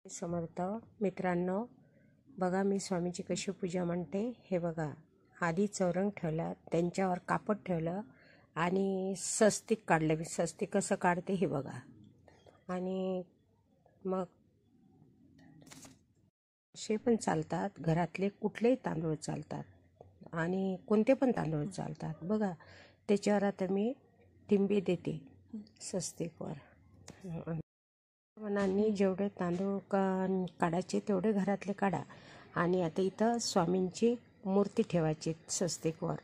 समर्थ मित्रांनो, बघा मी स्वामीची कशी पूजा म्हणते. हे बघा, आधी चौरंग ठेवला, त्यांच्यावर कापड ठेवलं आणि स्वस्तिक काढलं. मी स्वस्तिक कसं काढते हे बघा. आणि मग असे पण चालतात, घरातले कुठलेही तांदूळ चालतात आणि कोणते पण तांदूळ चालतात. बघा, त्याच्यावर आता मी टिंबी देते स्वस्तिकवर. मनाने जेवढे तांदूळ काढायचे तेवढे घरातले काढा. आणि आता इथं स्वामींची मूर्ती ठेवायची स्वस्तिकवर.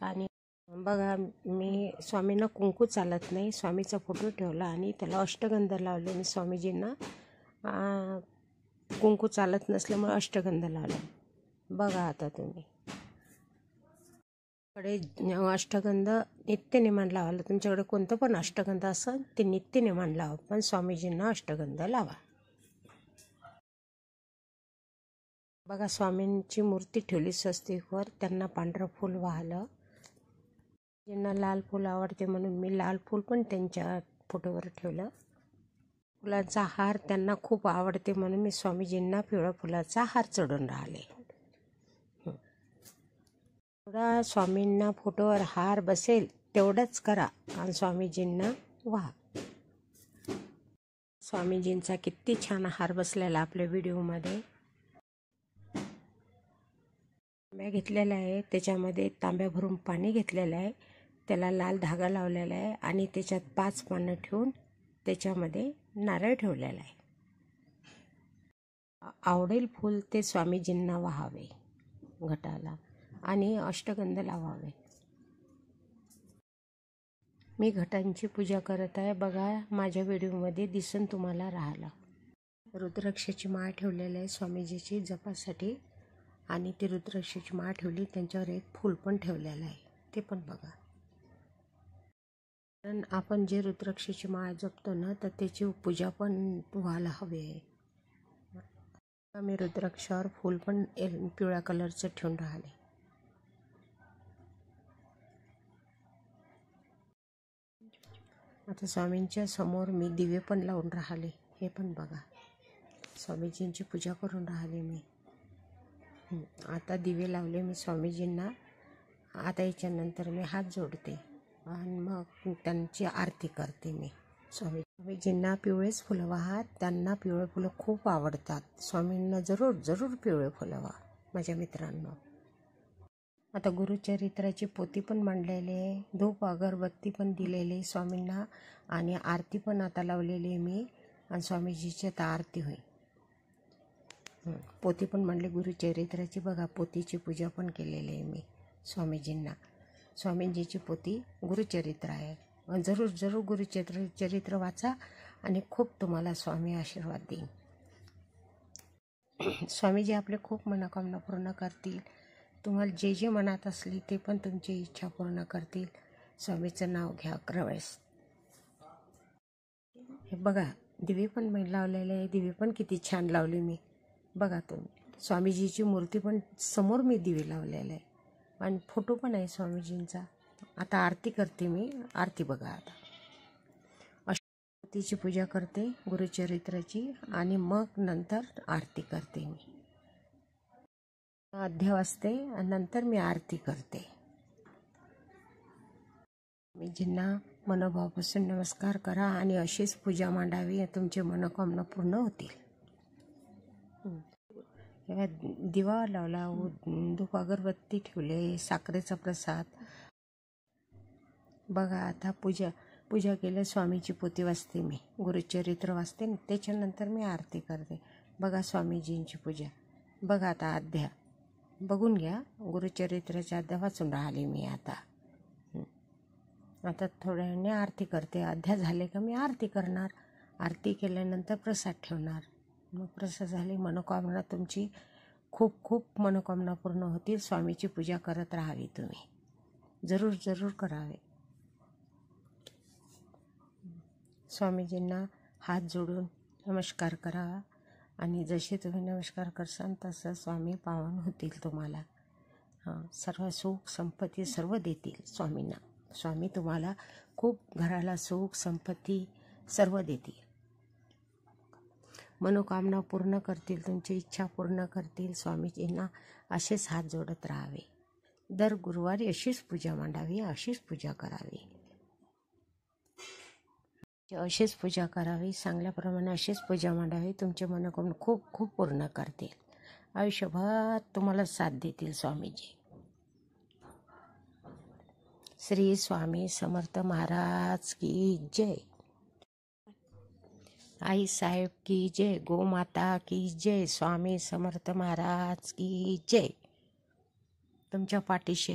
आणि बघा, मी स्वामींना कुंकू चालत नाही, स्वामीचा फोटो ठेवला आणि त्याला अष्टगंध लावले. मी स्वामीजींना कुंकू चालत नसल्यामुळे अष्टगंध लावला. बघा आता तुम्ही कडे अष्टगंध नित्यनेमान लावायला. तुमच्याकडे कोणतं पण अष्टगंध असेल ते नित्यनेमान लावा, पण स्वामीजींना अष्टगंध लावा. बघा, स्वामींची मूर्ती ठेवली स्वस्तिकवर, त्यांना पांढरं फूल वाहलं. ज्यांना लाल फूल आवडते म्हणून मी लाल फूल पण त्यांच्या फोटोवर ठेवलं. फुलांचा हार त्यांना खूप आवडते म्हणून मी स्वामीजींना पिवळ्या फुलाचा हार चढून राहिले. थोडा स्वामींना फोटोवर हार बसेल तेवढंच करा आणि स्वामीजींना वाहा. स्वामीजींचा किती छान हार बसलेला आपल्या व्हिडिओमध्ये. तांब्या घेतलेला आहे, त्याच्यामध्ये तांब्या भरून पाणी घेतलेलं आहे, त्याला लाल धागा लावलेला आहे आणि त्याच्यात 5 पानं ठेवून त्याच्यामध्ये नारळ ठेवलेला आहे. आवडेल फूल ते स्वामीजींना वाहावे घटाला आणि अष्टगंध लावावे. मी घटांची पूजा करत आहे. बघा, माझ्या व्हिडिओमध्ये दिसून तुम्हाला राहिला. रुद्राक्षाची माळ ठेवलेली आहे स्वामीजीची जपासाठी आणि ती रुद्राक्षाची माळ ठेवली, त्यांच्यावर एक फूल पण ठेवलेलं आहे, ते पण बघा. कारण आपण जे रुद्राक्षाची माळ जपतो ना, तर त्याची पूजा पण व्हायला हवी आहे. मी रुद्राक्षावर फूल पण पिवळ्या कलरचं ठेवून राहिले. आता स्वामींच्या समोर मी दिवे पण लावून राहिले, हे पण बघा. स्वामीजींची पूजा करून राहिले मी. आता दिवे लावले मी स्वामीजींना. आता याच्यानंतर मी हात जोडते आणि मग त्यांची आरती करते मी. स्वामीजींना पिवळेच फुलं वाहा, त्यांना पिवळे फुलं खूप आवडतात. स्वामींना जरूर जरूर पिवळे फुलं वाहा माझ्या मित्रांनो. आता गुरुचरित्राची पोथी पण मांडलेली आहे, धूप अगरबत्ती पण दिलेली स्वामींना आणि आरती पण आता लावलेली मी आणि स्वामीजीची आता आरती होईल. पोथी पण मांडली गुरुचरित्राची. बघा, पोथीची पूजा पण केलेली आहे मी स्वामीजींना. स्वामीजीची पोथी गुरुचरित्र आहे. जरूर जरूर गुरुचरित्र वाचा आणि खूप तुम्हाला स्वामी आशीर्वाद देईन. स्वामीजी आपले खूप मनोकामना पूर्ण करतील. तुम्हाला जे जे मनात असली ते पण तुमची इच्छा पूर्ण करतील. स्वामीचं नाव घ्या 11 वेळेस. हे बघा, दिवे पण मी लावलेले आहे. दिवे पण किती छान लावली मी. बघा तुम्ही, स्वामीजीची मूर्ती पण समोर मी दिवे लावलेले आहे आणि फोटो पण आहे स्वामीजींचा. आता आरती करते मी. आरती बघा. आता अष्टगंधीची पूजा करते गुरुचरित्राची आणि मग नंतर आरती करते मी. अध्याय वाचते आणि नंतर मी आरती करते. मी जिन्ना मनोभावापासून नमस्कार करा आणि अशीच पूजा मांडावी, तुमची मनोकामना पूर्ण होतील. दिवा लावला, धूप अगरबत्ती ठेवले, साखरेचा प्रसाद. बघा, आता पूजा केली. स्वामीची पोथी वाचते मी, गुरुचरित्र वाचते, त्याच्यानंतर मी आरती करते. बघा स्वामीजींची पूजा. बघा, आता अध्याय बघून घ्या. गुरुचरित्राच्या अध्याय वाचून राहिले मी. आता थोड्या वेळाने आरती करते. अध्याय झाले का मी आरती करणार. आरती केल्यानंतर प्रसाद ठेवणार. मग प्रसाद झाली, मनोकामना तुमची खूप खूप मनोकामना पूर्ण होतील. स्वामीची पूजा करत राहावी तुम्ही. जरूर जरूर करावे. स्वामीजींना हात जोडून नमस्कार करा आणि जसे तुम्ही नमस्कार करसाल तसं स्वामी पावन होतील तुम्हाला. सर्व सुख संपत्ती सर्व देतील स्वामींना. स्वामी तुम्हाला खूप घराला सुख संपत्ती सर्व देतील. मनोकामना पूर्ण करतील, तुमची इच्छा पूर्ण करतील. स्वामीजींना असेच हात जोडत राहावे. दर गुरुवारी अशीच पूजा मांडावी, अशीच पूजा करावी, अशीच पूजा करावी. चांगल्याप्रमाणे अशीच पूजा मांडावी. तुमचे मनोकामना खूप खूप पूर्ण करतील. आयुष्यभर तुम्हाला साथ देतील स्वामीजी. श्री स्वामी समर्थ महाराज की जय. आई साहेब की जय. गोमाता की जय. स्वामी समर्थ महाराज की जय. तुमच्या पाठीशी